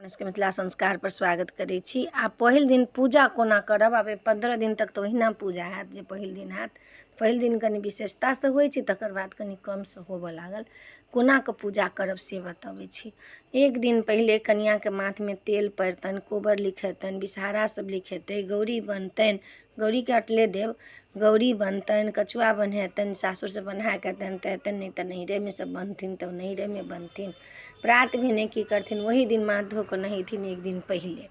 के मिथिला संस्कार पर स्वागत करै छी। आ पहिल दिन पूजा कोना करब, आब 15 दिन तक तऽ ओहिना पूजा हैत जे पहिल दिन हैत। पहिल दिन कनि विशेषतासँ होइ छै, तकर बाद कनि कमसँ होबऽ लागल। कोना कऽ पूजा करब से बतबै छी। एक दिन पहिले कनिआँके माथमे तेल पड़तनि, कोबर लिखेतनि, विषहारा सब लिखेतै, गौरी बनतनि, गौरीके अटले देब, गौरी बनतनि, कचुआ बन्हेतनि, सासुरसँ बन्हा कऽ देतनि, नहीं तऽ नैहरेमे सब बनथिन तऽ नैहरेमे बनथिन। प्रात भेने की करथिन, वही दिन माथ धो कऽ नहेथिन। एक दिन पहिले,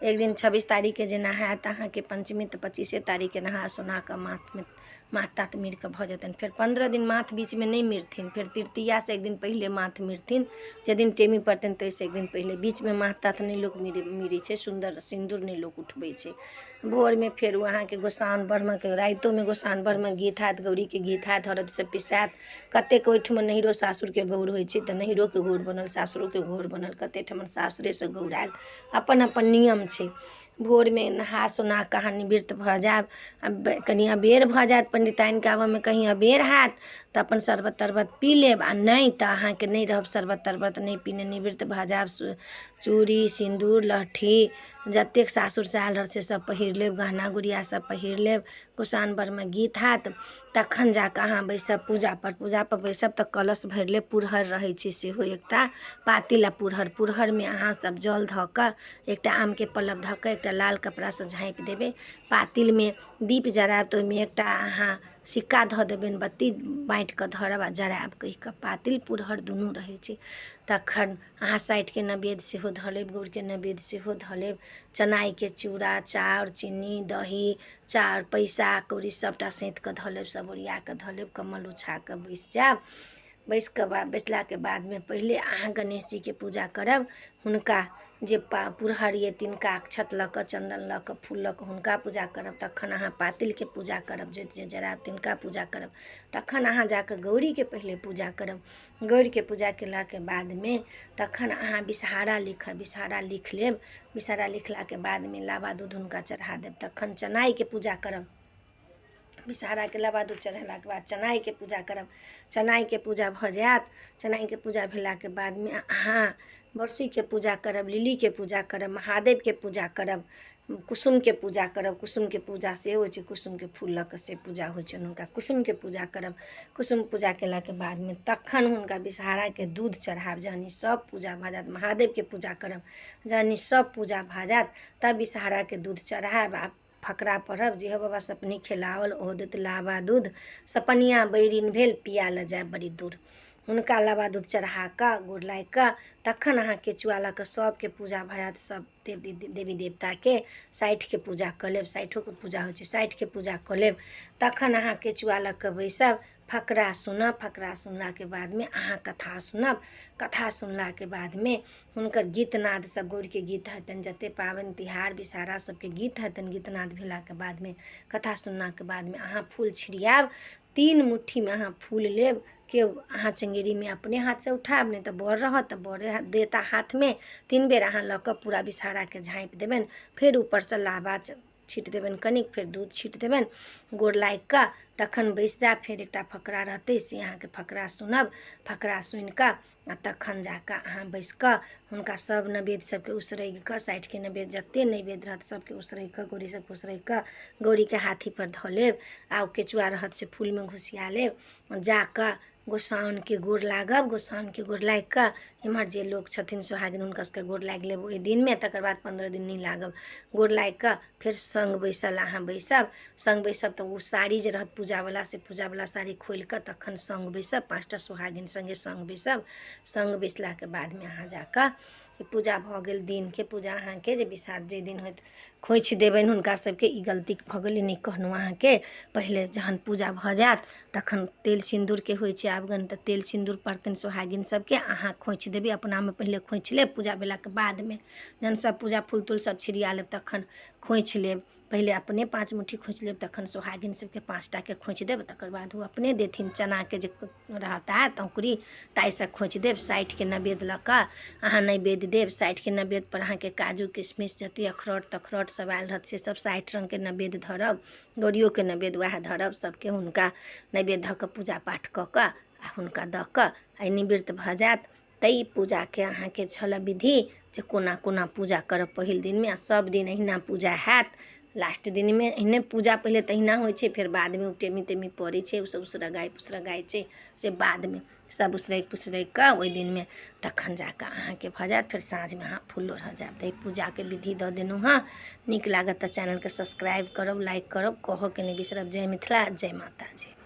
एक दिन 26 तारीखके जे नहायत अहाँके पंचमी, तऽ 25 तारीखके नहा सोना कऽ माथ तात मिर कऽ भऽ जेतनि। फेर 15 दिन माथ बीचमे नहीं मिरथिन। फेर तृतीयासँ एक दिन पहिले माथ मिरथिन, जे दिन टेमी पड़तनि ताहिसँ एक दिन पहिले। बीचमे माथ तात नहीं लोक मिरै छै, सुन्दर सिन्दूर नहीं लोक उठबै छै। भोरमे फेर अहाँके गोसाउन ब्रह्मके, राइतोमे गोसाउन ब्रह्म गीत हैत, गौरीके गीत हैत, हरदसँ पिसायत। कतेक ओहिठमा नैहरो सासुरके गौर होइ छै, तऽ नैहरोके गौर बनल, सासुरोके गौर बनल, कतेक ठमन सासुरेसँ गौर आयल, अपन अपन नियम छै। भोरमे नहा सोना कऽ अहाँ निवृत्त भऽ जायब। कनि अबेर भऽ जायत, पंडिताइनके आबऽमे कहीं अबेर हैत तऽ अपन शरबत तरबत पी लेब। आ नहीं तऽ अहाँके नहीं रहब शरबत तरबत नहीं पीने, निवृत्त भऽ जायब। चूड़ी सिन्दूर लहठी जतेक सासुरसँ आयल रहत से सब पहिर लेब, गहना गुड़िया सब पहिर लेब। गोसाउन ब्रह्म गीत हैत, तखन जाकऽ अहाँ बैसब पूजापर। पूजापर बैसब तऽ कलश भरि लेब। पुरहर रहै छै सेहो एकटा पातिल आ पुरहरमे अहाँ सब जल धऽ कऽ, एकटा आमके पल्लव धऽ कऽ, एकटा लाल कपड़ासँ झाँपि देबै। पातिलमे दीप जरायब तऽ ओहिमे एकटा अहाँ सिक्का धऽ देबनि, बत्ती बाँटि कऽ धरब आ जरायब कहि कऽ। पातिल पुरहर दुनू रहै छै। तखन अहाँ 60के नैवेद्य सेहो धऽ लेब, गुड़के नैवेद्य सेहो धऽ लेब। चनाइके चूड़ा, चाउर, चीनी, दही, चाउर, पैसा कौड़ी सबटा सैंत कऽ धऽ लेब, सब ओरिया कऽ धऽ लेब। कमल ओछा कऽ बैस जायब। बैसलाके बादमे पहिले अहाँ गणेश जीके पूजा करब। हुनका जे पुरहर ये तिनका अक्षत लऽ कऽ, चन्दन लऽ कऽ, फूल लऽ कऽ हुनका पूजा करब। तखन अहाँ पातिलके पूजा करब, जे जरायब तिनका पूजा करब। तखन अहाँ जाकऽ गौरीके पहिले पूजा करब। गौरीके पूजा केलाके बादमे तखन अहाँ विषहारा लिखब, विषहारा लिख लेब। विषहारा लिखलाके बादमे लाबा दूध हुनका चढ़ा देब। तखन चनाइके पूजा करब। विषहाराके लाबा दूध चढ़ेलाके बाद चनाइके पूजा करब। चनाइके पूजा भऽ जायत। चनाइके पूजा भेलाके बादमे अहाँ बरसीके पूजा करब, लिलीके पूजा करब, महादेवके पूजा करब, कुसुमके पूजा करब। कुसुमके पूजा से होइ छै, कुसुमके फूल लऽ कऽ से पूजा होइ छै हुनका। कुसुमके पूजा करब। कुसुम पूजा केलाके बादमे तखन हुनका विषहाराके दूध चढ़ायब। जहन ई सब पूजा भऽ जायत, महादेवके पूजा करब। जहन ई सब पूजा भऽ जायत तब विषहाराके दूध चढ़ायब आ फकरा पढ़ब। जे हो बाबा सपनी खेलावल ओहो देत लाबा दूध, सपनिया बैरिन भेल पिया ल जाय बड़ी दूर। हुनका लाबा दूध चढ़ा कऽ गोर लागि कऽ तखन अहाँ केचुआ लऽ कऽ सबके पूजा भऽ जायत। सब देवी देवताके 60के पूजा कऽ लेब। 60ओके पूजा होइ छै, 60के पूजा कऽ लेब। तखन अहाँ केचुआ लऽ कऽ बैसब, फकरा सुनब। फकरा सुनलाके बादमे अहाँ कथा सुनब। कथा सुनलाके बादमे हुनकर गीतनाद सब, गौरीके गीत हेतनि, जतेक पाबनि तिहार विषहारा सबके गीत हेतनि। गीतनाद भेलाके बादमे, कथा सुनलाके बादमे अहाँ फूल छिड़ियाब। 3 मुट्ठीमे अहाँ फूल लेब। केओ अहाँ चंगेरीमे अपने हाथसँ उठायब, नहि तऽ बड़ रहत तऽ बड़े देता हाथमे। 3 बेर अहाँ लऽ कऽ पूरा विषहाराके झाँपि देबनि। फेर ऊपरसँ लाबा छीट देबनि कनिक, फेर दूध छीट देबनि। गोर लागि कऽ तखन बैस जायब। फेर एकटा फकरा रहतै से अहाँके फकरा सुनब। फकरा सुनि कऽ आ तखन जाकऽ अहाँ बैस कऽ हुनका सब नैवेद्य सबके उसरगि कऽ, 60के नैवेद्य जतेक नैवेद्य रहत सबके उसरगि कऽ, गौरी सबके उसरगि कऽ गौरीके हाथीपर धऽ लेब। आ ओ केचुआ रहत से फूलमे घुसिया लेब। जाकऽ गोसाउनके गोर लागब। गोसाउनके गोर लागि कऽ एम्हर जे लोक छथिन सोहागिन हुनका सबके गोर लागि लेब ओहि दिनमे। तकर बाद 15 दिन नहि लागब। गोर लागि कऽ फेर सङ्ग बैसल अहाँ बैसब। सङ्ग बैसब तऽ ओ साड़ी जे रहत पूजावला, से पूजावला साड़ी खोलि कऽ तखन सङ्ग बैसब। 5टा सोहागिन सङ्गे सङ्ग बैसब। सङ्ग बैसलाके बादमे अहाँ जाकऽ ई पूजा भऽ गेल दिनके पूजा अहाँके। जे विषहारा जे दिन होइत खोइछ देबनि हुनका सबके। ई गलती भऽ गेलै, नहि कहलहुँ अहाँके। पहिले जहन पूजा भऽ जायत तखन तेल सिन्दूरके होइ छै आबगन, तऽ तेल सिन्दूर पड़तनि सोहागिन सबके। अहाँ खोइछ देबै, अपनामे पहिले खोइछ लेब पूजा भेलाके बादमे। जहन सब पूजा फूल तूल सब छिड़िया लेब तखन खोइछ लेब। पहिले अपने 5 मुट्ठी खोइछ लेब, तखन सोहागिन सबके 5टाके खोइछ देब। तकर बाद ओ अपने देथिन। चनाके जे रहता औंकरी ताहिसँ खोइछ देब। 60के नैवेद्य लऽ कऽ अहाँ नैवेद्य देब। 60के नैवेद्यपर अहाँके काजू किशमिश जतेक अखरोट तखरोट सब आयल रहत से सब 60 रङ्गके नैवेद्य धरब। गौरियोके नैवेद्य वएह धरब। सबके हुनका नैवेद्य धऽ कऽ पूजा पाठ कऽ कऽ आ हुनका दऽ कऽ आ निवृत्त भऽ जायत। तई पूजा के अहाँ के छल विधि जे कोना कोना पूजा करब पहिल दिन में। सब दिन अहिना पूजा हैत। लास्ट दिन में एहने पूजा पहले तहिना होइ छै, फिर बाद में टेमी तेमी पड़ै छै, सब उसरगाइ छै से बाद में सब उसरगि कऽ ओहि दिन में तखन जाकऽ अहाँके भऽ जायत। फिर साँझ में अहाँ फूल लोढ़ऽ जायब। तऽ पूजा के विधि दऽ देलहुँ हँ। नीक लागत तऽ चैनल के सब्सक्राइब करब, लाइक करब, कहऽ के नहि बिसरब। जय मिथिला, जय माता जी।